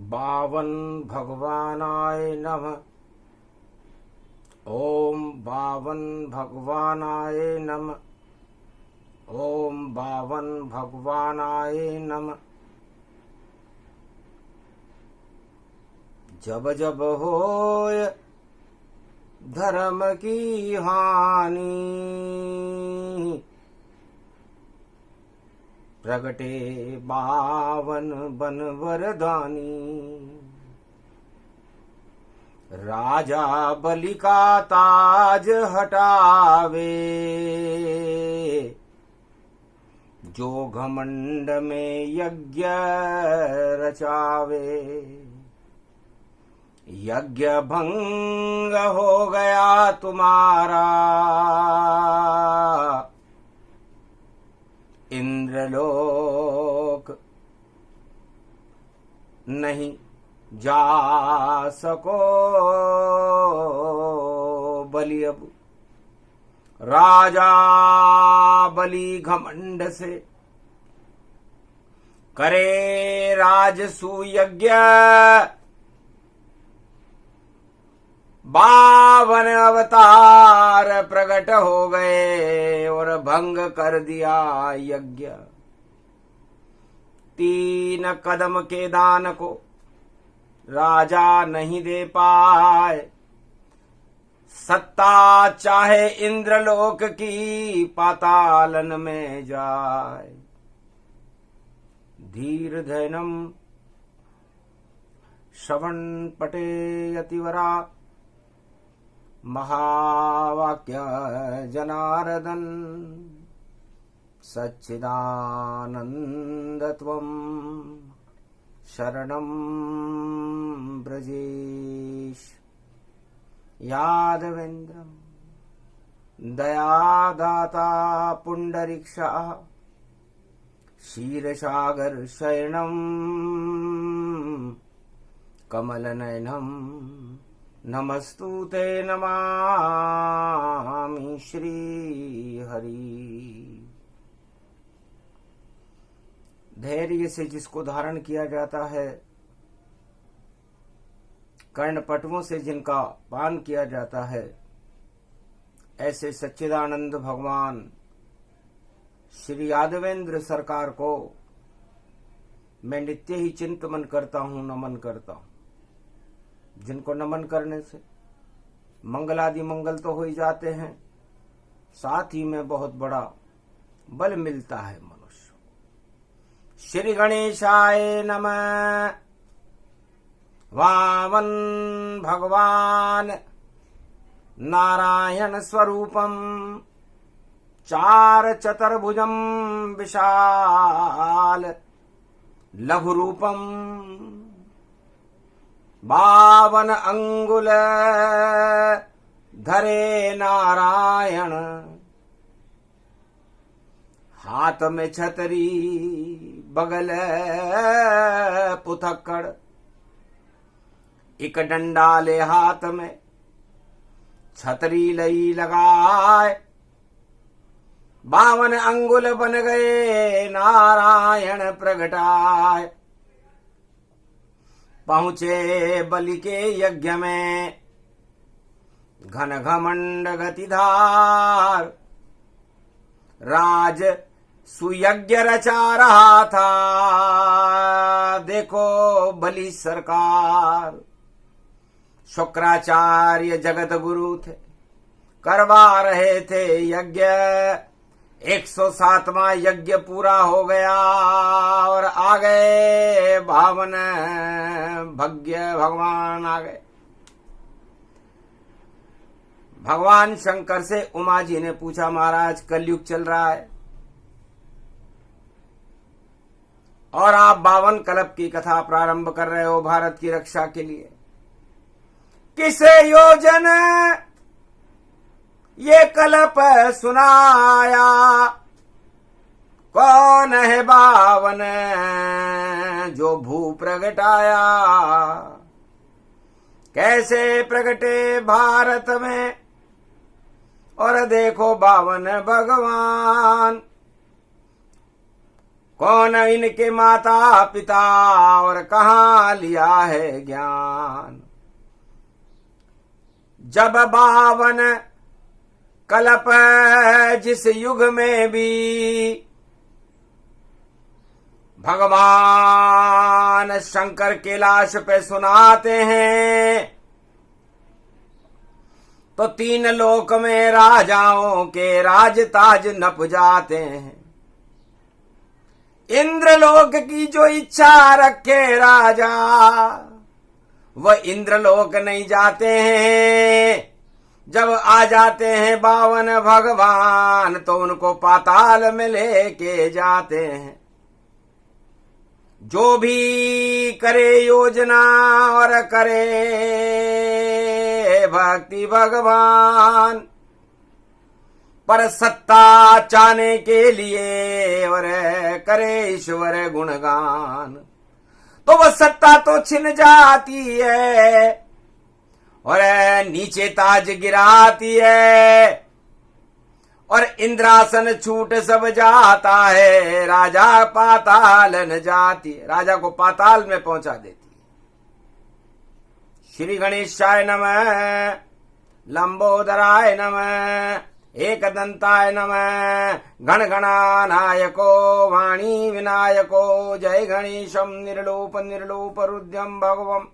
बावन भगवानाय नमः। ओम बावन भगवानाय नमः। ओम बावन भगवानाय नमः। जब जब होय धर्म की हानि, प्रगटे बावन बन वरदानी। राजा बलि का ताज हटावे, जो घमंड में यज्ञ रचावे। यज्ञ भंग हो गया तुम्हारा, इंद्रलोक नहीं जा सको बलि। अब राजा बलि घमंड से करे राजसू यज्ञ, बावन अवतार प्रकट हो गए और भंग कर दिया यज्ञ। 3 कदम के दान को राजा नहीं दे पाए, सत्ता चाहे इंद्रलोक की पातालन में जाए। धीर धैनम श्रवण पटे यतिवरा, महावाक्य जनार्दन सच्चिदानंदत्वं शरणं ब्रजेश। यादवेन्द्रं दयादाता पुंडरीक्षा, क्षीरसागर शयनं कमलनयनं नमस्तुते नमामि श्री हरि। धैर्य से जिसको धारण किया जाता है, कर्णपटुओं से जिनका पान किया जाता है, ऐसे सच्चिदानंद भगवान श्री यादवेंद्र सरकार को मैं नित्य ही चिंतन करता हूं, नमन करता हूं। जिनको नमन करने से मंगलादि मंगल तो हो ही जाते हैं, साथ ही में बहुत बड़ा बल मिलता है मनुष्य। श्री गणेशाय नमः। वामन भगवान नारायण स्वरूपम, 4 चतुर्भुजम विशाल लघु रूपम, 52 अंगुल धरे नारायण। हाथ में छतरी बगल पुथक्कड़, एक डंडा ले हाथ में, छतरी लई लगाए। 52 अंगुल बन गए नारायण प्रगटाए। पहुंचे बलि के यज्ञ में घन घमंड गतिधार, राज सुयज्ञ रचा रहा था देखो बलि सरकार। शुक्राचार्य जगत गुरु थे, करवा रहे थे यज्ञ। 107वां यज्ञ पूरा हो गया और आ गए 52 भग्य भगवान आ गए। भगवान शंकर से उमा जी ने पूछा, महाराज कलयुग चल रहा है और आप 52 कल्प की कथा प्रारंभ कर रहे हो भारत की रक्षा के लिए, किसे योजन ये कल्प सुनाया? कौन है 52 जो भू प्रगटाया? कैसे प्रगटे भारत में? और देखो 52 भगवान कौन इनके माता पिता और कहाँ लिया है ज्ञान। जब 52 कल्प जिस युग में भी भगवान शंकर कैलाश पे सुनाते हैं, तो 3 लोक में राजाओं के राज ताज नप जाते हैं। इंद्रलोक की जो इच्छा रखे राजा, वह इंद्रलोक नहीं जाते हैं। जब आ जाते हैं 52 भगवान, तो उनको पाताल में लेके जाते हैं। जो भी करे योजना और करे भक्ति भगवान, पर सत्ता चाहने के लिए और करे ईश्वर गुणगान, तो वह सत्ता तो छिन जाती है और नीचे ताज गिराती है, और इंद्रासन छूट सब जाता है। राजा पाताल न जाती है, राजा को पाताल में पहुंचा देती है। श्री गणेशाय नमः, लंबोदराय नमः, एकदंताय नमः, गणगणानायको वाणी विनायको। जय गणेशम निर्लोप निर्लोप रुद्रम भगवम।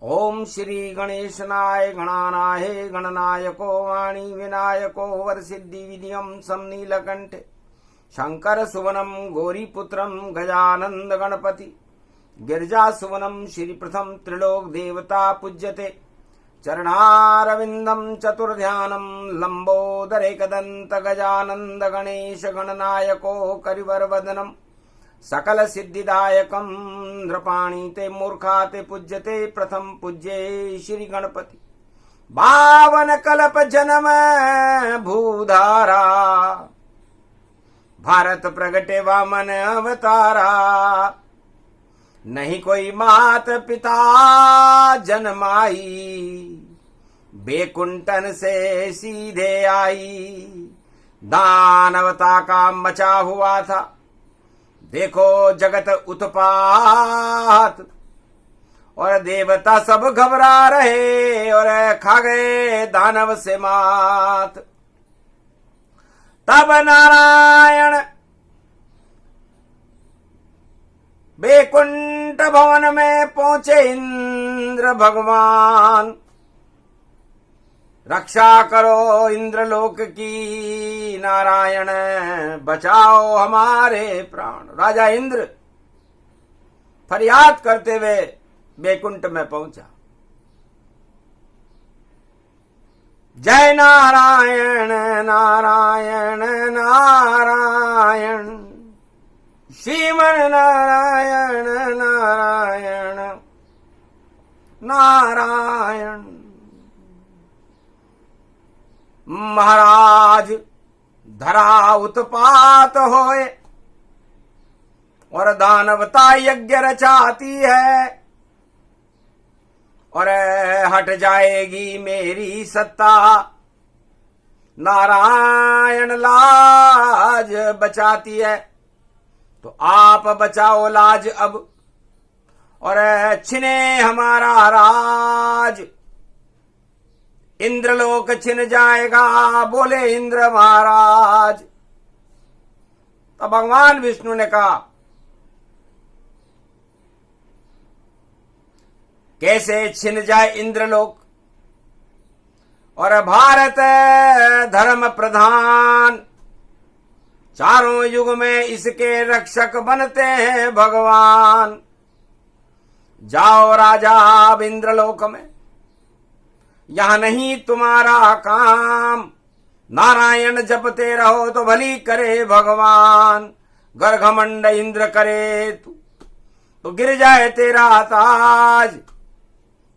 ओम श्री गणेशनाय गणानाय गणनायको वाणी विनायको वरसिद्धि विधियम समनीलकंठे शंकर सुवनम गौरीपुत्रम गजानंद गणपति गिरिजा सुवनम श्री प्रथम त्रिलोक देवता पूज्यते चरणारविंदम चतुर्ध्यानम लंबोदर एकदंत गजानंद गणेश गणनायको करिवर वदनम सकल सिद्धिदायकम नृपाणी ते मूर्खा ते पूज्यते प्रथम पूज्ये श्री गणपति 52 कल्प जन्म भूधारा भारत प्रगटे वामन अवतारा नहीं कोई मात पिता जन्माई बेकुंठन से सीधे आई दानवता का मचा हुआ था देखो जगत उत्पात और देवता सब घबरा रहे और खा गए दानव से मात। तब नारायण बैकुंठ भवन में पहुंचे इंद्र भगवान रक्षा करो इंद्रलोक की नारायण बचाओ हमारे प्राण। राजा इंद्र फरियाद करते हुए बैकुंठ में पहुंचा। जय नारायण नारायण नारायण श्रीमन नारायण नारायण नारायण। महाराज धरा उत्पात होए और दानवता यज्ञ रचाती है और हट जाएगी मेरी सत्ता। नारायण लाज बचाती है तो आप बचाओ लाज अब और छिने हमारा राज। इंद्रलोक छिन जाएगा बोले इंद्र महाराज। तो भगवान विष्णु ने कहा कैसे छिन जाए इंद्रलोक और भारत धर्म प्रधान चारों युग में इसके रक्षक बनते हैं भगवान। जाओ राजा अब इंद्रलोक में यहां नहीं तुम्हारा काम। नारायण जपते रहो तो भली करे भगवान। गर घमंड इंद्र करे तो गिर जाए तेरा ताज।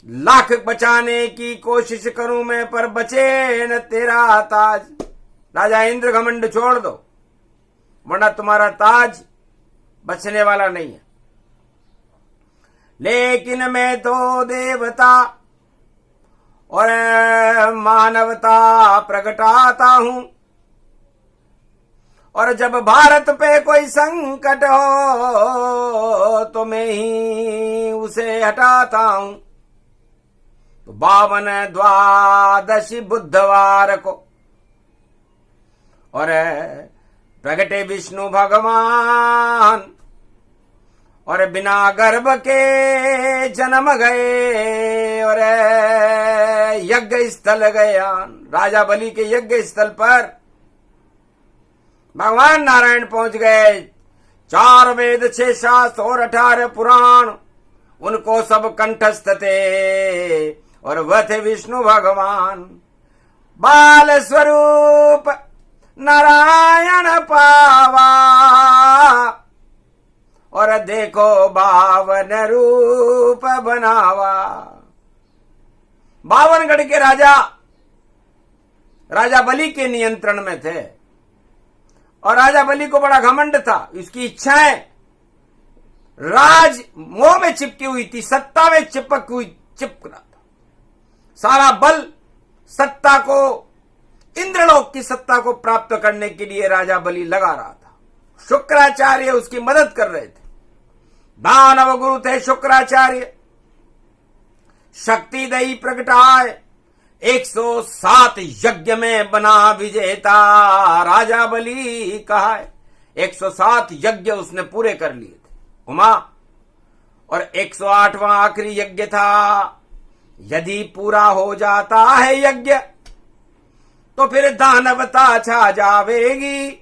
लाख बचाने की कोशिश करूं मैं पर बचे न तेरा ताज। राजा इंद्र घमंड छोड़ दो वरना तुम्हारा ताज बचने वाला नहीं है। लेकिन मैं तो देवता और मानवता प्रगटाता हूं और जब भारत पे कोई संकट हो तो मैं ही उसे हटाता हूं। तो 52 द्वादशी बुधवार को और प्रगटे विष्णु भगवान और बिना गर्भ के जन्म गए और यज्ञ स्थल गया। राजा बलि के यज्ञ स्थल पर भगवान नारायण पहुंच गए। 4 वेद 6 शास्त्र और 18 पुराण उनको सब कंठस्थ थे और वह थे विष्णु भगवान। बाल स्वरूप नारायण पावा और देखो 52 रूप बनावा। 52 गढ़ के राजा बलि के नियंत्रण में थे और राजा बलि को बड़ा घमंड था। उसकी इच्छाएं राज मोह में चिपकी हुई थी, सत्ता में चिपक रहा था। सारा बल सत्ता को, इंद्रलोक की सत्ता को प्राप्त करने के लिए राजा बलि लगा रहा था। शुक्राचार्य उसकी मदद कर रहे थे। दानव गुरु थे शुक्राचार्य। शक्ति दई प्रगटाए 107 यज्ञ में बना विजेता राजा बलि कहा है। 107 यज्ञ उसने पूरे कर लिए थे उमा, और 108वां आखिरी यज्ञ था। यदि पूरा हो जाता है यज्ञ तो फिर दानवता छा जावेगी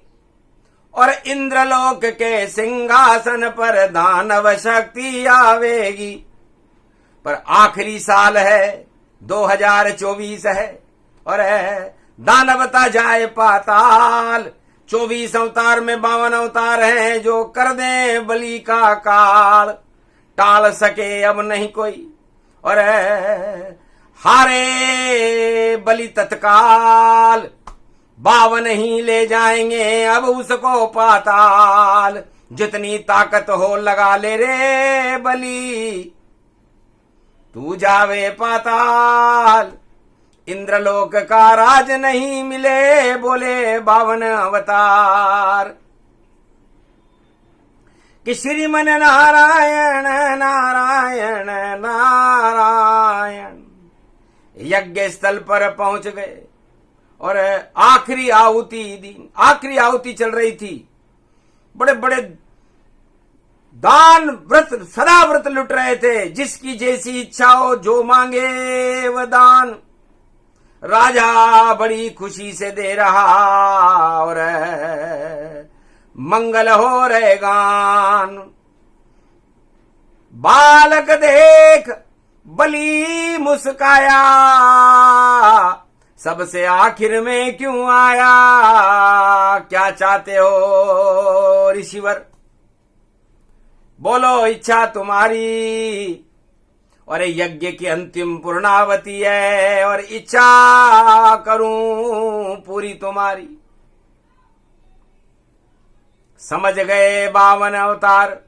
और इंद्रलोक के सिंहासन पर दानव शक्ति आवेगी। पर आखिरी साल है, 2024 है और दानवता जाए पाताल। 24 अवतार में 52 अवतार हैं जो कर दे बलि का काल। टाल सके अब नहीं कोई और हारे बलि तत्काल। 52 ही ले जाएंगे अब उसको पाताल। जितनी ताकत हो लगा ले रे बलि, तू जावे पाताल। इंद्रलोक का राज नहीं मिले बोले 52 अवतार। कि श्रीमन नारायण नारायण नारायण यज्ञ स्थल पर पहुंच गए और आखिरी आहुति दी। आखिरी आहुति चल रही थी। बड़े बड़े दान व्रत, सदा व्रत लुट रहे थे। जिसकी जैसी इच्छा हो, जो मांगे वह दान। राजा बड़ी खुशी से दे रहा और मंगल हो रहे गान। बालक देख बलि मुस्काया, सबसे आखिर में क्यों आया। क्या चाहते हो ऋषिवर, बोलो इच्छा तुम्हारी। और यज्ञ की अंतिम पूर्णावती है और इच्छा करूं पूरी तुम्हारी। समझ गए 52 अवतार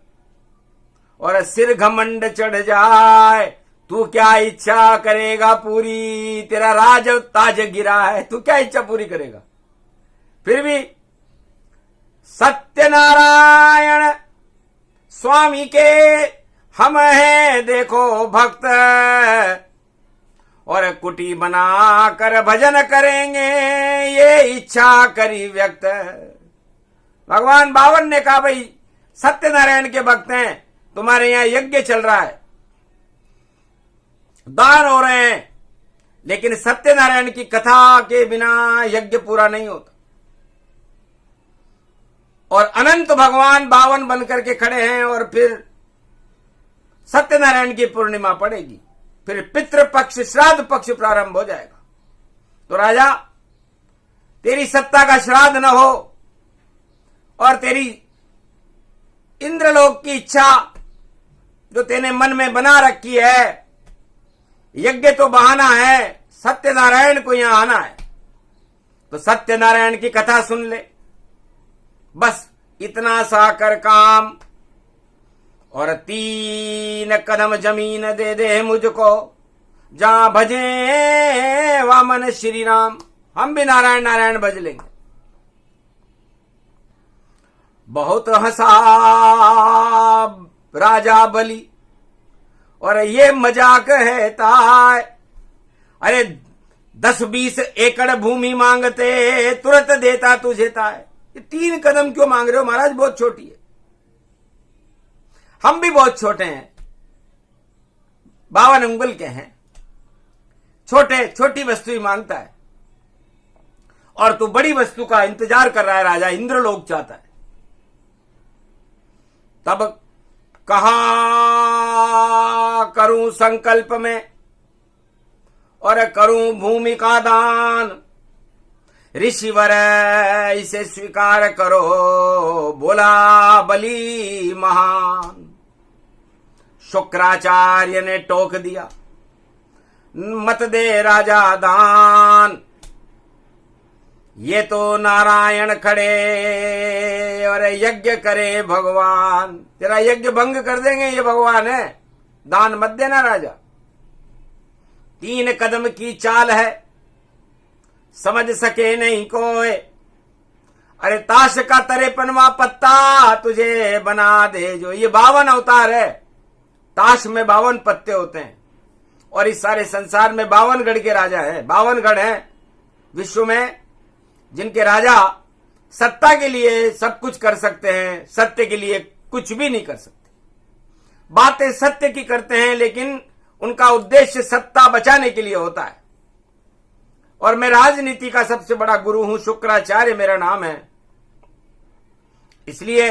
और सिर घमंड चढ़ जाए। तू क्या इच्छा करेगा पूरी, तेरा राज ताज गिरा है, तू क्या इच्छा पूरी करेगा। फिर भी सत्यनारायण स्वामी के हम हैं देखो भक्त और कुटी बना कर भजन करेंगे ये इच्छा करी व्यक्त। भगवान 52 ने कहा भाई सत्यनारायण के भक्त हैं, तुम्हारे यहां यज्ञ चल रहा है, दान हो रहे हैं, लेकिन सत्यनारायण की कथा के बिना यज्ञ पूरा नहीं होता। और अनंत भगवान 52 बनकर के खड़े हैं और फिर सत्यनारायण की पूर्णिमा पड़ेगी, फिर पितृपक्ष श्राद्ध पक्ष प्रारंभ हो जाएगा। तो राजा तेरी सत्ता का श्राद्ध न हो और तेरी इंद्रलोक की इच्छा जो तेने मन में बना रखी है, यज्ञ तो बहाना है, सत्यनारायण को यहां आना है, तो सत्यनारायण की कथा सुन ले। बस इतना सा कर काम और 3 कदम जमीन दे दे मुझको, जहां भजे वामन श्री राम। हम भी नारायण नारायण भज लेंगे। बहुत हंसा राजा बलि, और ये मजाक है ताय। अरे 10-20 एकड़ भूमि मांगते तुरंत देता तुझे ताय। ये 3 कदम क्यों मांग रहे हो महाराज, बहुत छोटी है। हम भी बहुत छोटे हैं, 52 अंगुल के हैं, छोटी वस्तु ही मांगता है, और तू बड़ी वस्तु का इंतजार कर रहा है। राजा इंद्रलोक चाहता है। तब कहा करूं संकल्प में और करूं भूमि का दान, ऋषिवर इसे स्वीकार करो, बोला बलि महान। शुक्राचार्य ने टोक दिया, मत दे राजा दान, ये तो नारायण खड़े और यज्ञ करे भगवान। तेरा यज्ञ भंग कर देंगे ये भगवान है, दान मत देना राजा। 3 कदम की चाल है, समझ सके नहीं कोई। अरे ताश का 53वां पत्ता तुझे बना दे जो। ये 52 अवतार है, ताश में 52 पत्ते होते हैं, और इस सारे संसार में 52 गढ़ के राजा हैं। 52 गढ़ हैं विश्व में, जिनके राजा सत्ता के लिए सब कुछ कर सकते हैं, सत्य के लिए कुछ भी नहीं कर सकते। बातें सत्य की करते हैं, लेकिन उनका उद्देश्य सत्ता बचाने के लिए होता है। और मैं राजनीति का सबसे बड़ा गुरु हूं, शुक्राचार्य मेरा नाम है। इसलिए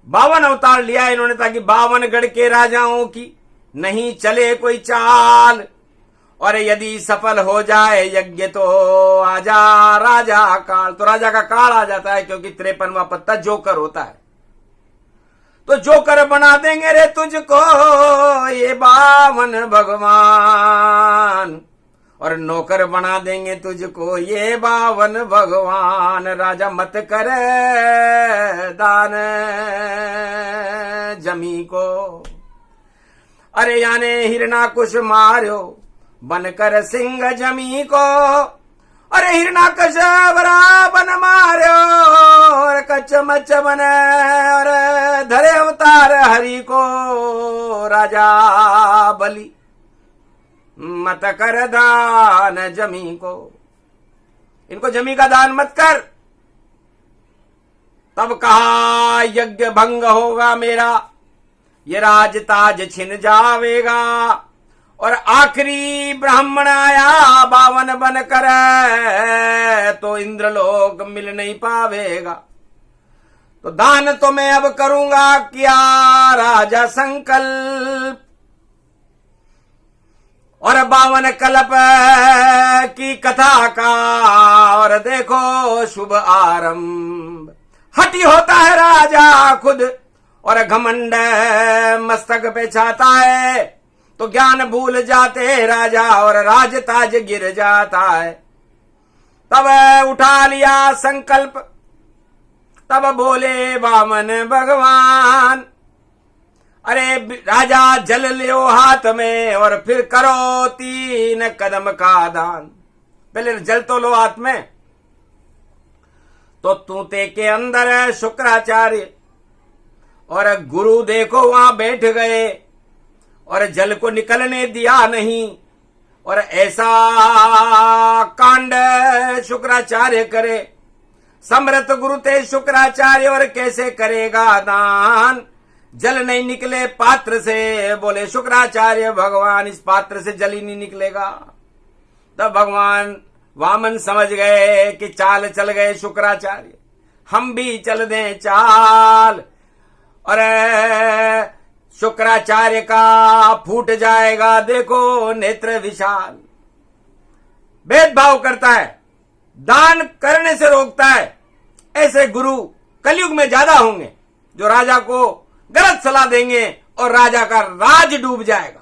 52 अवतार लिया इन्होंने, ताकि 52 गढ़ के राजाओं की नहीं चले कोई चाल। और यदि सफल हो जाए यज्ञ तो आजा राजा काल। तो राजा का काल आ जाता है, क्योंकि 53वां पत्ता जोकर होता है। तो जोकर बना देंगे रे तुझको ये 52 भगवान, और नौकर बना देंगे तुझको ये 52 भगवान। राजा मत कर दान जमी को, अरे याने हिरणाकुश मार्यो बनकर सिंह जमी को। अरे हिरणाकश बन मार्यो और कच मच बन, और धरे अवतार हरि को राजा बलि। मत कर दान जमी को, इनको जमी का दान मत कर। तब कहा यज्ञ भंग होगा मेरा, ये राज ताज छिन जावेगा। और आखिरी ब्राह्मण आया 52 बनकर, तो इंद्रलोक मिल नहीं पावेगा। तो दान तो मैं अब करूंगा, किया राजा संकल्प। और 52 कल्प की कथा का और देखो शुभ आरंभ। हठी होता है राजा खुद, और घमंड मस्तक पे छाता है, तो ज्ञान भूल जाते राजा और राज ताज गिर जाता है। तब उठा लिया संकल्प, तब बोले 52 भगवान, अरे राजा जल लियो हाथ में और फिर करो 3 कदम का दान। पहले जल तो लो हाथ में। तो तूते के अंदर शुक्राचार्य और गुरु देखो वहां बैठ गए, और जल को निकलने दिया नहीं। और ऐसा कांड शुक्राचार्य करे, समृत गुरु ते शुक्राचार्य, और कैसे करेगा दान। जल नहीं निकले पात्र से, बोले शुक्राचार्य भगवान इस पात्र से जल ही नहीं निकलेगा। तब भगवान वामन समझ गए कि चाल चल गए शुक्राचार्य, हम भी चल दें चाल। और शुक्राचार्य का फूट जाएगा देखो नेत्र विशाल। भेदभाव करता है, दान करने से रोकता है। ऐसे गुरु कलयुग में ज्यादा होंगे, जो राजा को गलत सलाह देंगे और राजा का राज डूब जाएगा।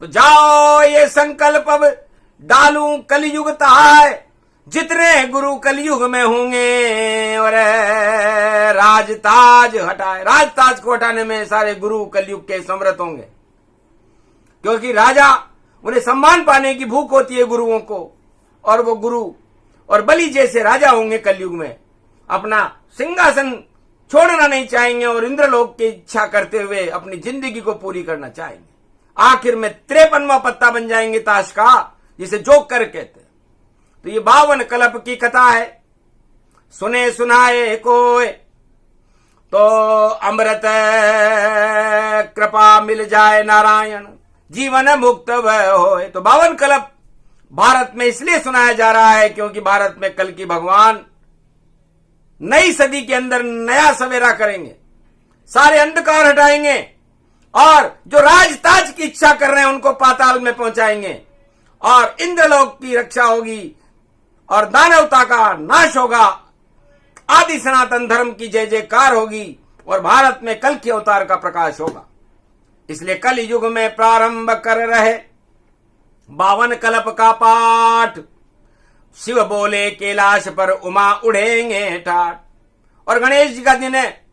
तो जाओ ये संकल्प अब डालूं कलयुग ताय, जितने गुरु कलयुग में होंगे और राजताज हटाए। राजताज को हटाने में सारे गुरु कलयुग के समर्थ होंगे, क्योंकि राजा उन्हें सम्मान पाने की भूख होती है गुरुओं को, और वो गुरु और बलि जैसे राजा होंगे कलयुग में, अपना सिंहासन छोड़ना नहीं चाहेंगे और इंद्रलोक की इच्छा करते हुए अपनी जिंदगी को पूरी करना चाहेंगे। आखिर में 53वां पत्ता बन जाएंगे ताश का, जिसे जोकर कहते हैं। तो ये 52 कल्प की कथा है। सुने सुनाए कोय तो अमृत कृपा मिल जाए नारायण, जीवन मुक्त वह होए। तो 52 कल्प भारत में इसलिए सुनाया जा रहा है क्योंकि भारत में कल की भगवान नई सदी के अंदर नया सवेरा करेंगे, सारे अंधकार हटाएंगे और जो राजताज की इच्छा कर रहे हैं उनको पाताल में पहुंचाएंगे और इंद्रलोक की रक्षा होगी और दानवता का नाश होगा। आदि सनातन धर्म की जय जयकार होगी और भारत में कल के अवतार का प्रकाश होगा। इसलिए कल युग में प्रारंभ कर रहे 52 कल्प का पाठ। शिव बोले कैलाश पर उमा उड़ेंगे ठाट। और गणेश जी का दिन है,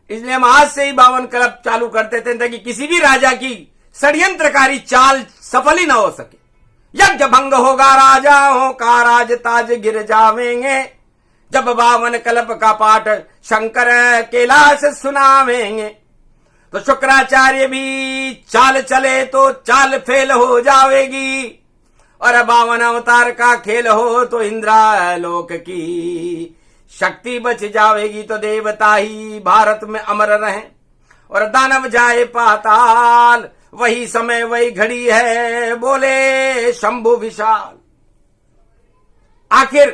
इसलिए हम आज से ही 52 कल्प चालू करते थे ताकि किसी भी राजा की षड्यंत्रकारी चाल सफल ही ना हो सके। यज्ञ भंग होगा राजाओं का, राज ताज गिर जावेंगे जब 52 कल्प का पाठ शंकर कैलाश सुनावेंगे। तो शुक्राचार्य भी चाल चले तो चाल फेल हो जाएगी और 52 अवतार का खेल हो तो इंद्रलोक की शक्ति बच जाएगी। तो देवता ही भारत में अमर रहे और दानव जाए पाताल, वही समय वही घड़ी है बोले शंभु विशाल। आखिर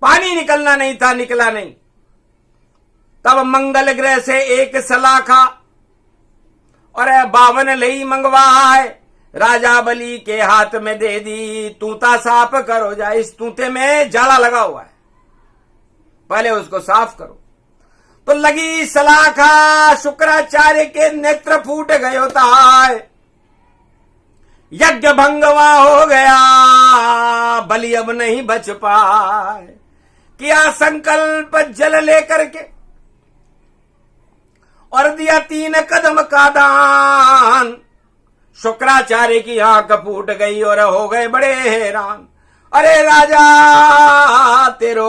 पानी निकलना नहीं था, निकला नहीं। तब मंगल ग्रह से एक सलाखा और 52 लई मंगवाए, राजा बलि के हाथ में दे दी, तूता साफ करो जाए। इस तूते में जाला लगा हुआ है, पहले उसको साफ करो। तो लगी सलाखा, शुक्राचार्य के नेत्र फूट गए होता है, यज्ञ भंगवा हो गया, बलि अब नहीं बच पाए। किया संकल्प जल लेकर के और दिया 3 कदम का दान। शुक्राचार्य की आंख फूट गई और हो गए बड़े हैरान। अरे राजा तेरो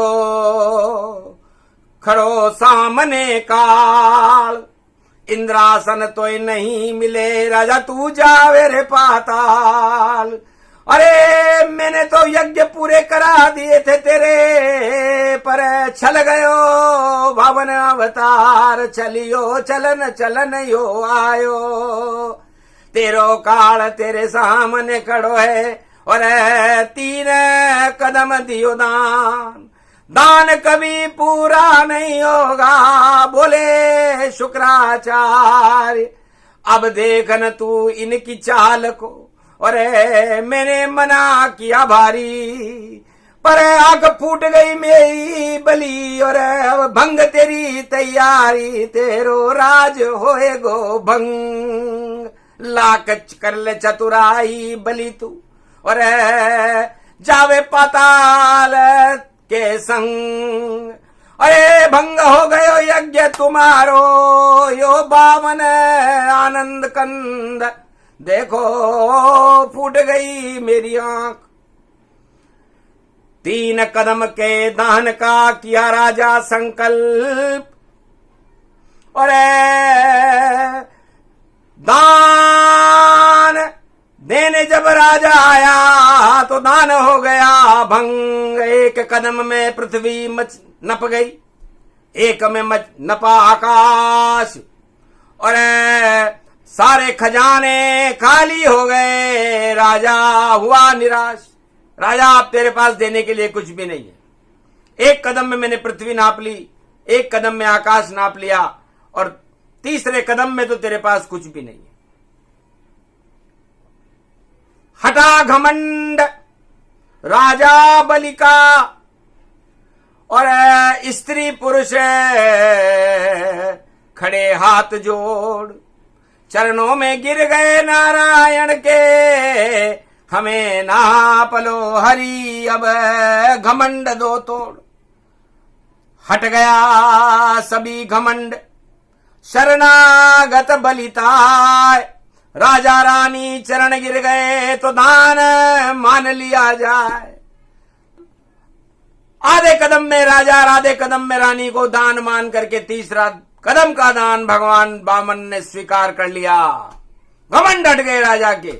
खड़ो सामने काल, इंद्रासन तो नहीं मिले, राजा तू जावे रे पाताल। अरे मैंने तो यज्ञ पूरे करा दिए थे तेरे, पर छल गयो 52 अवतार, चलियो चलन चलन यो आयो। तेरो काल तेरे सामने खड़ो है और 3 कदम दियो दान, दान कभी पूरा नहीं होगा बोले शुक्राचार्य। अब देखन तू इनकी चाल को, और मैंने मना किया भारी, पर आंख फूट गई मेरी बलि और भंग तेरी तैयारी, तेरो राज होएगो भंग। लाख कर ले चतुराई बलि तू और जावे पाताल के संग। अरे भंग हो गयो यज्ञ तुम्हारो, यो 52 आनंद कंद। देखो फूट गई मेरी आंख। 3 कदम के दान का किया राजा संकल्प और दान देने जब राजा आया तो दान हो गया भंग। 1 कदम में पृथ्वी नप गई, 1 में नपा आकाश और सारे खजाने खाली हो गए। राजा हुआ निराश। राजा अब तेरे पास देने के लिए कुछ भी नहीं है। 1 कदम में मैंने पृथ्वी नाप ली, 1 कदम में आकाश नाप लिया और 3रे कदम में तो तेरे पास कुछ भी नहीं है। हटा घमंड राजा बलि का और स्त्री पुरुष खड़े हाथ जोड़ चरणों में गिर गए नारायण के। हमें नाप लो हरि अब घमंड दो तोड़। हट गया सभी घमंड शरणागत बलिताय। राजा रानी चरण गिर गए तो दान मान लिया जाए। आधे कदम में राजा और आधे कदम में रानी को दान मान करके तीसरा कदम का दान भगवान वामन ने स्वीकार कर लिया। घमंड हट गए राजा के,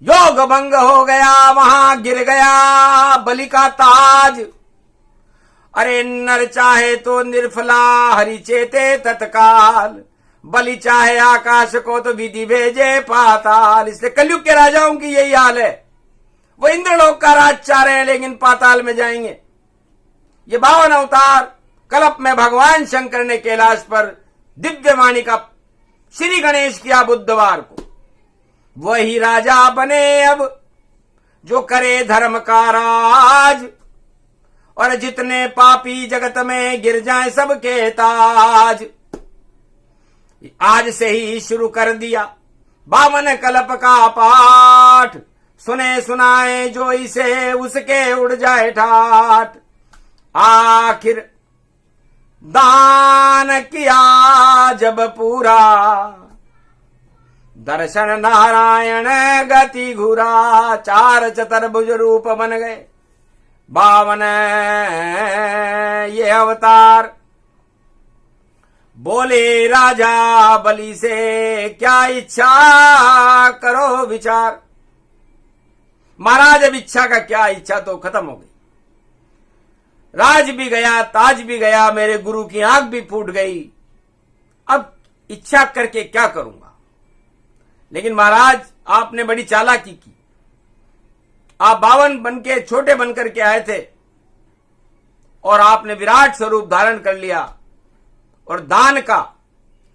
योग भंग हो गया, वहां गिर गया बलि का ताज। अरे नर चाहे तो निर्फला हरि चेते तत्काल, बलि चाहे आकाश को तो विधि भेजे पाताल। इसलिए कलयुग के राजाओं की यही हाल है, वो इंद्रलोक का राज चाह रहे हैं लेकिन पाताल में जाएंगे। ये 52 अवतार कल्प में भगवान शंकर ने कैलाश पर दिव्यवाणी का श्री गणेश किया बुधवार को। वही राजा बने अब जो करे धर्म का राज, और जितने पापी जगत में गिर जाए सबके ताज। आज से ही शुरू कर दिया 52 कल्प का पाठ, सुने सुनाए जो इसे उसके उड़ जाए ठाठ। आखिर दान किया जब पूरा, दर्शन नारायण गति घुरा। 4 चतुर्भुज रूप बन गए 52 ये अवतार। बोले राजा बलि से क्या इच्छा करो विचार। महाराज अब इच्छा का क्या, इच्छा तो खत्म हो गई। राज भी गया, ताज भी गया, मेरे गुरु की आंख भी फूट गई। अब इच्छा करके क्या करूंगा। लेकिन महाराज आपने बड़ी चालाकी की। आप 52 बन के छोटे बनकर के आए थे और आपने विराट स्वरूप धारण कर लिया, और दान का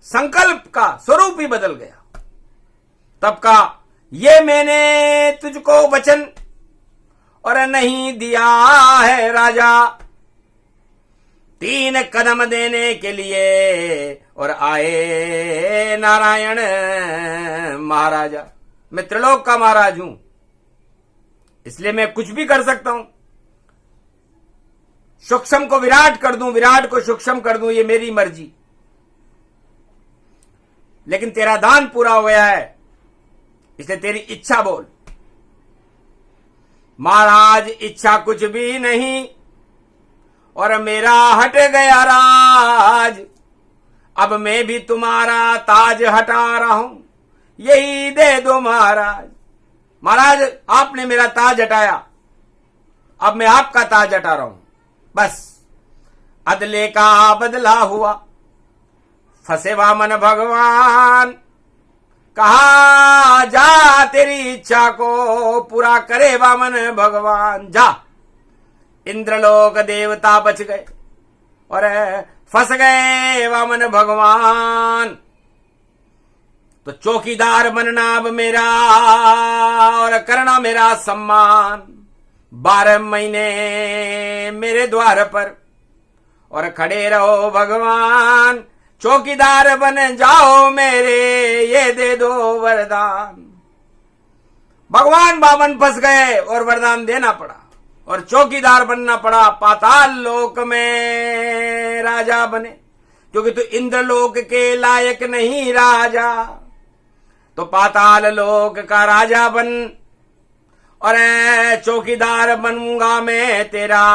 संकल्प का स्वरूप ही बदल गया। तब का ये मैंने तुझको वचन और नहीं दिया है राजा, 3 कदम देने के लिए और आए नारायण महाराजा। मैं त्रिलोक का महाराज हूं, इसलिए मैं कुछ भी कर सकता हूं। सूक्ष्म को विराट कर दूं, विराट को सूक्ष्म कर दूं, ये मेरी मर्जी। लेकिन तेरा दान पूरा हो गया है, इसलिए तेरी इच्छा बोल। महाराज इच्छा कुछ भी नहीं और मेरा हट गया राज, अब मैं भी तुम्हारा ताज हटा रहा हूं, यही दे दो महाराज। महाराज आपने मेरा ताज हटाया, अब मैं आपका ताज हटा रहा हूं। बस अदले का बदला हुआ, फंसे वामन भगवान। कहा जा तेरी इच्छा को पूरा करे वामन भगवान। जा, इंद्रलोक देवता बच गए और फंस गए वामन भगवान। तो चौकीदार बनना अब मेरा और करना मेरा सम्मान। 12 महीने मेरे द्वार पर और खड़े रहो भगवान, चौकीदार बन जाओ मेरे, ये दे दो वरदान। भगवान 52 फंस गए और वरदान देना पड़ा और चौकीदार बनना पड़ा। पाताल लोक में राजा बने, क्योंकि तू इंद्रलोक के लायक नहीं राजा, तो पाताल लोक का राजा बन और चौकीदार बनूंगा मैं तेरा,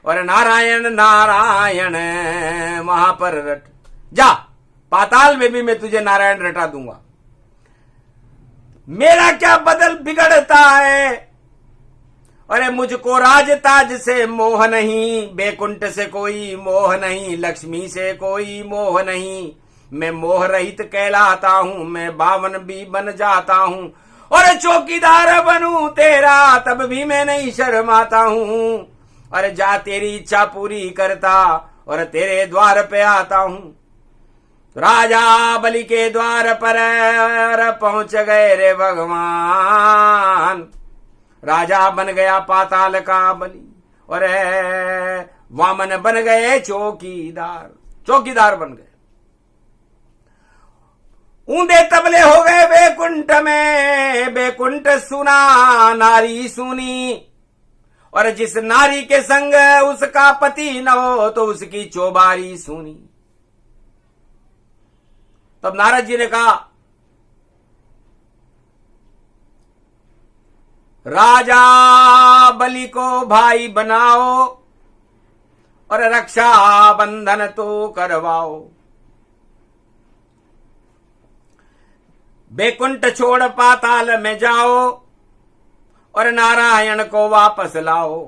और नारायण नारायण वहां पर रट। जा, पाताल में भी मैं तुझे नारायण रटा दूंगा। मेरा क्या बदल बिगड़ता है। अरे मुझको राज ताज से मोह नहीं, बैकुंठ से कोई मोह नहीं, लक्ष्मी से कोई मोह नहीं। मैं मोह रहित कहलाता हूं, मैं 52 भी बन जाता हूं, और चौकीदार बनूं तेरा तब भी मैं नहीं शर्माता हूं। अरे जा तेरी इच्छा पूरी करता और तेरे द्वार पे आता हूं। राजा बलि के द्वार पर पहुंच गए रे भगवान। राजा बन गया पाताल का बलि और वामन बन गए चौकीदार, चौकीदार बन गए। ऊंधे तबले हो गए बैकुंठ में, बैकुंठ सुना नारी सुनी, और जिस नारी के संग उसका पति न हो तो उसकी चौबारी सुनी। तब नारद जी ने कहा, राजा बलि को भाई बनाओ और रक्षा बंधन तो करवाओ। बैकुंठ छोड़ पाताल में जाओ और नारायण को वापस लाओ।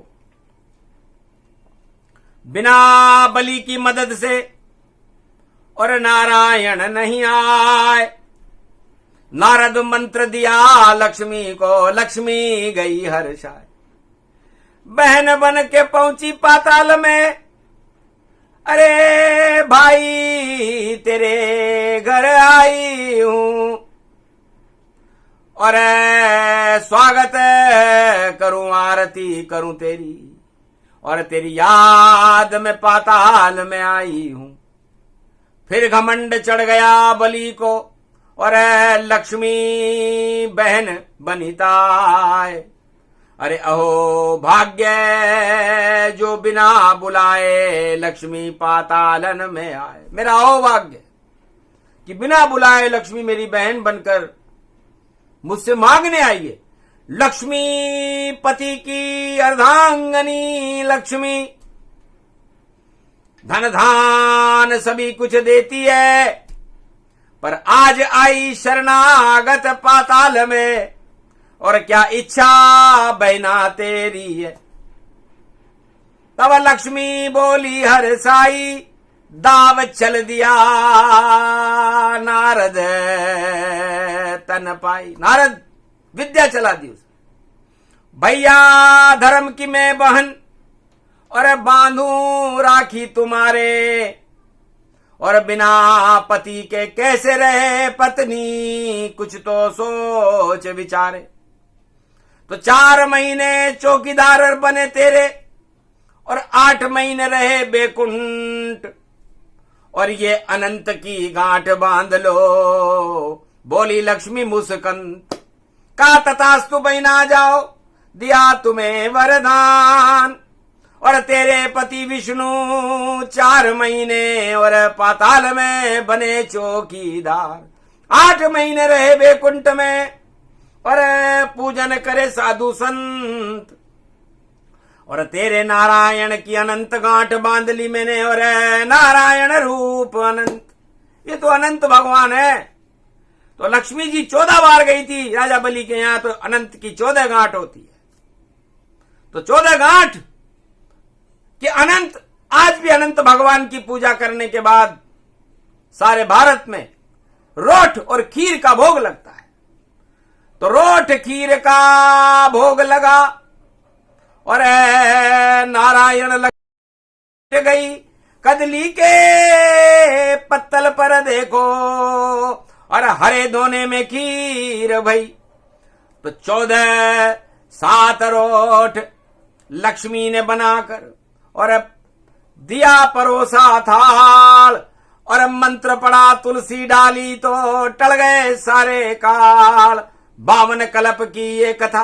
बिना बलि की मदद से और नारायण नहीं आए। नारद मंत्र दिया लक्ष्मी को, लक्ष्मी गई हर्षाए। बहन बन के पहुंची पाताल में, अरे भाई तेरे घर आई हूं और स्वागत करूं, आरती करूं तेरी, और तेरी याद में पाताल में आई हूं। फिर घमंड चढ़ गया बलि को और लक्ष्मी बहन बनिताए। अरे अहो भाग्य जो बिना बुलाए लक्ष्मी पातालन में आए। मेरा अहो भाग्य कि बिना बुलाए लक्ष्मी मेरी बहन बनकर मुझसे मांगने आई है। लक्ष्मी पति की अर्धांगनी लक्ष्मी, धन धान सभी कुछ देती है, पर आज आई शरणागत पाताल में, और क्या इच्छा बहना तेरी है। तब लक्ष्मी बोली हर साई, दाव चल दिया नारद तन पाई। नारद विद्या चला दी उसे। भैया धर्म की मैं बहन और बांधू राखी तुम्हारे, और बिना पति के कैसे रहे पत्नी, कुछ तो सोच विचारे। तो 4 महीने चौकीदार बने तेरे और 8 महीने रहे बैकुंठ, और ये अनंत की गांठ बांध लो। बोली लक्ष्मी मुस्कंत, का तथास्तु बहना जाओ, दिया तुम्हें वरदान। और तेरे पति विष्णु 4 महीने और पाताल में बने चौकीदार, 8 महीने रहे बैकुंठ में और पूजन करे साधु संत। और तेरे नारायण की अनंत गांठ बांध ली मैंने, और नारायण रूप अनंत, ये तो अनंत भगवान है। तो लक्ष्मी जी 14 बार गई थी राजा बलि के यहां, तो अनंत की 14 गांठ होती है। तो 14 गांठ कि अनंत, आज भी अनंत भगवान की पूजा करने के बाद सारे भारत में रोट और खीर का भोग लगता है। तो रोट खीर का भोग लगा और नारायण लग गई। कदली के पत्तल पर देखो और हरे दोने में खीर भई। तो 14 7 रोट लक्ष्मी ने बनाकर और दिया परोसा थाल, और मंत्र पड़ा तुलसी डाली तो टल गए सारे काल। 52 कल्प की ये कथा।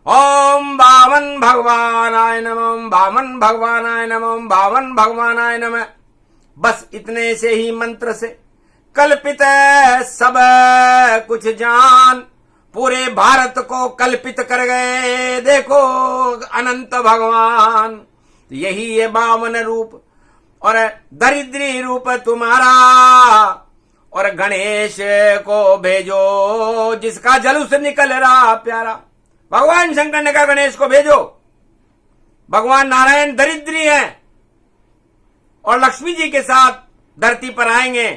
ओम बावन भगवानाय नमः, बावन भगवानाय नमः, बावन भगवानाय नमः। बस इतने से ही मंत्र से कल्पित सब कुछ जान, पूरे भारत को कल्पित कर गए। देखो अनंत भगवान, यही है 52 रूप और दरिद्री रूप तुम्हारा। और गणेश को भेजो जिसका जलूस निकल रहा प्यारा। भगवान शंकर ने कहा गणेश को भेजो। भगवान नारायण दरिद्री हैं और लक्ष्मी जी के साथ धरती पर आएंगे।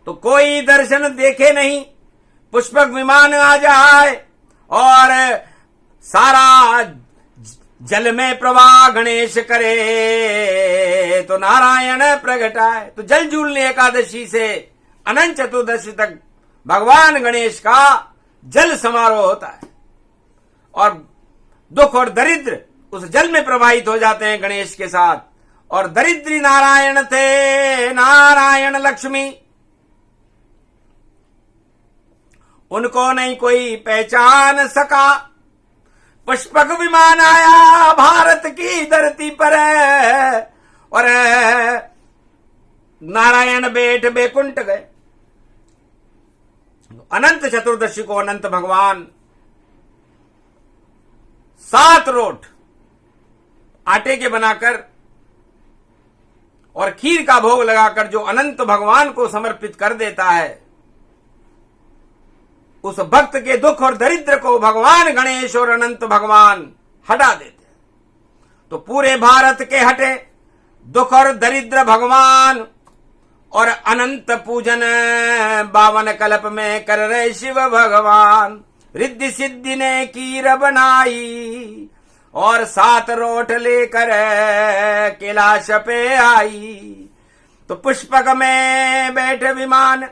तो कोई दर्शन देखे नहीं, पुष्पक विमान आ जाए और सारा जल में प्रवाह गणेश करे तो नारायण प्रगटाए। तो जल जूलनी एकादशी से अनंत चतुर्दशी तक भगवान गणेश का जल समारोह होता है, और दुख और दरिद्र उस जल में प्रवाहित हो जाते हैं गणेश के साथ। और दरिद्री नारायण थे, नारायण लक्ष्मी, उनको नहीं कोई पहचान सका। पुष्पक विमान आया भारत की धरती पर और नारायण बैठ बैकुंठ गए। अनंत चतुर्दशी को अनंत भगवान 7 रोट आटे के बनाकर और खीर का भोग लगाकर जो अनंत भगवान को समर्पित कर देता है, उस भक्त के दुख और दरिद्र को भगवान गणेश और अनंत भगवान हटा देते। तो पूरे भारत के हटे दुख और दरिद्र भगवान और अनंत पूजन 52 कल्प में कर रहे शिव भगवान। रिद्धि सिद्धि ने कीर बनाई और 7 रोट लेकर कैलाश पे आई। तो पुष्पक में बैठे विमान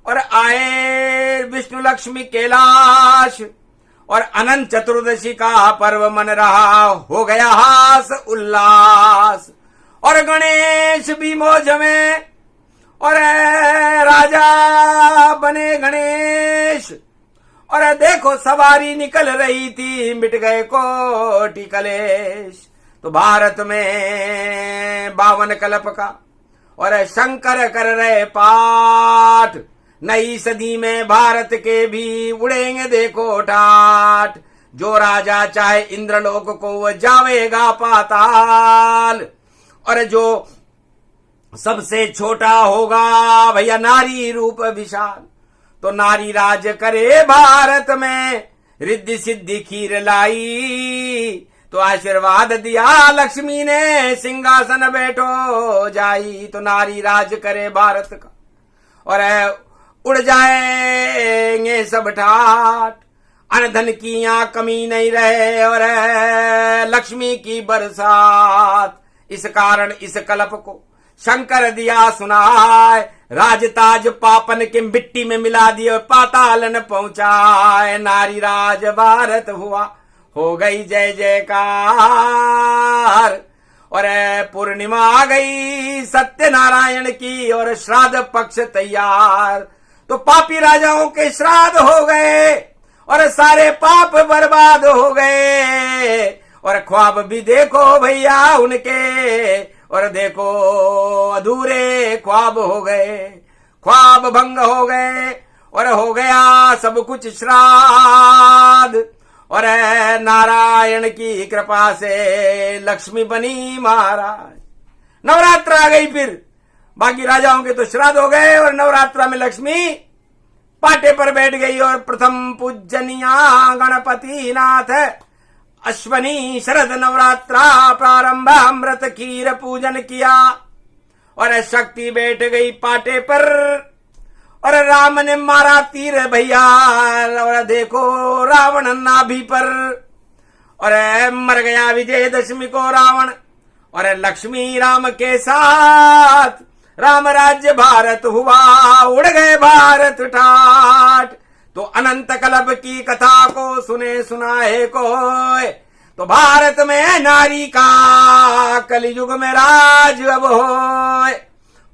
और आए विष्णु लक्ष्मी कैलाश, और अनंत चतुर्दशी का पर्व मन रहा, हो गया हास उल्लास। और गणेश भी मौज में और राजा बने गणेश। और देखो सवारी निकल रही थी, मिट गए कोटि कलेश। तो भारत में 52 कल्प का और शंकर कर रहे पाठ। नई सदी में भारत के भी उड़ेंगे देखो ठाठ। जो राजा चाहे इंद्रलोक को वह जावेगा पाताल, और जो सबसे छोटा होगा भैया नारी रूप विशाल। तो नारी राज करे भारत में, रिद्धि सिद्धि खीर लाई। तो आशीर्वाद दिया लक्ष्मी ने, सिंहासन बैठो जाई। तो नारी राज करे भारत का और उड़ जाएंगे सब ठाट। अन्न धन की यहाँ कमी नहीं रहे और लक्ष्मी की बरसात। इस कारण इस कल्प को शंकर दिया सुनाए, राजताज पापन के मिट्टी में मिला दिए, पातालन पहुंचाए। नारी राज भारत हुआ, हो गई जय जयकार। और पूर्णिमा आ गई सत्यनारायण की और श्राद्ध पक्ष तैयार। तो पापी राजाओं के श्राद्ध हो गए और सारे पाप बर्बाद हो गए। और ख्वाब भी देखो भैया उनके, और देखो अधूरे ख्वाब हो गए, ख्वाब भंग हो गए और हो गया सब कुछ श्राद्ध। और नारायण की कृपा से लक्ष्मी बनी महाराज। नवरात्र आ गई, फिर बाकी राजाओं के तो श्राद्ध हो गए और नवरात्रा में लक्ष्मी पाटे पर बैठ गई। और प्रथम पूजनिया गणपति नाथ, अश्वनी शरद नवरात्रा प्रारंभ, अमृत खीर पूजन किया। और शक्ति बैठ गई पाटे पर और राम ने मारा तीर भैया। और देखो रावण नाभि पर, और मर गया विजयदशमी को रावण। और लक्ष्मी राम के साथ राम राज्य भारत हुआ, उड़ गए भारत ठाट। तो अनंत कल्प की कथा को सुने सुनाए कोय। तो भारत में नारी का कलयुग में राज अब होय।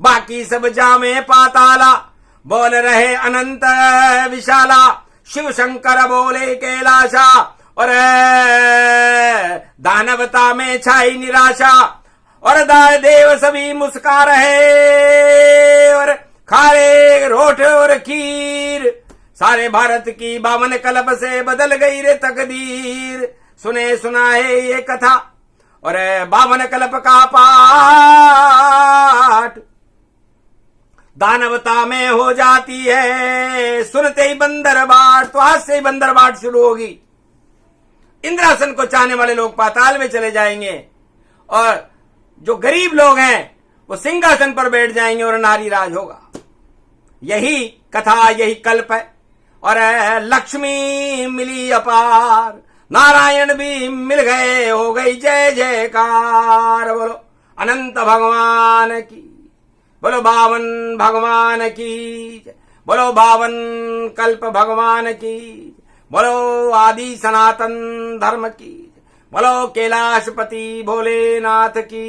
बाकी सब जामे पाताला, बोल रहे अनंत विशाला। शिव शंकर बोले कैलाशा, और दानवता में छाई निराशा। और देव सभी मुस्का रहे और खा रहे रोट और खीर। सारे भारत की 52 कल्प से बदल गई रे तकदीर। सुने सुनाए ये कथा और 52 कल्प का पाठ। दानवता में हो जाती है सुनते ही बंदर बाट। तो आज से ही बंदर बाट शुरू होगी। इंद्रासन को चाहने वाले लोग पाताल में चले जाएंगे और जो गरीब लोग हैं वो सिंहासन पर बैठ जाएंगे और नारी राज होगा। यही कथा, यही कल्प है। और लक्ष्मी मिली अपार, नारायण भी मिल गए, हो गई जय जयकार। बोलो अनंत भगवान की, बोलो 52 भगवान की, बोलो 52 कल्प भगवान की, बोलो आदि सनातन धर्म की, बोलो कैलाशपति भोलेनाथ की।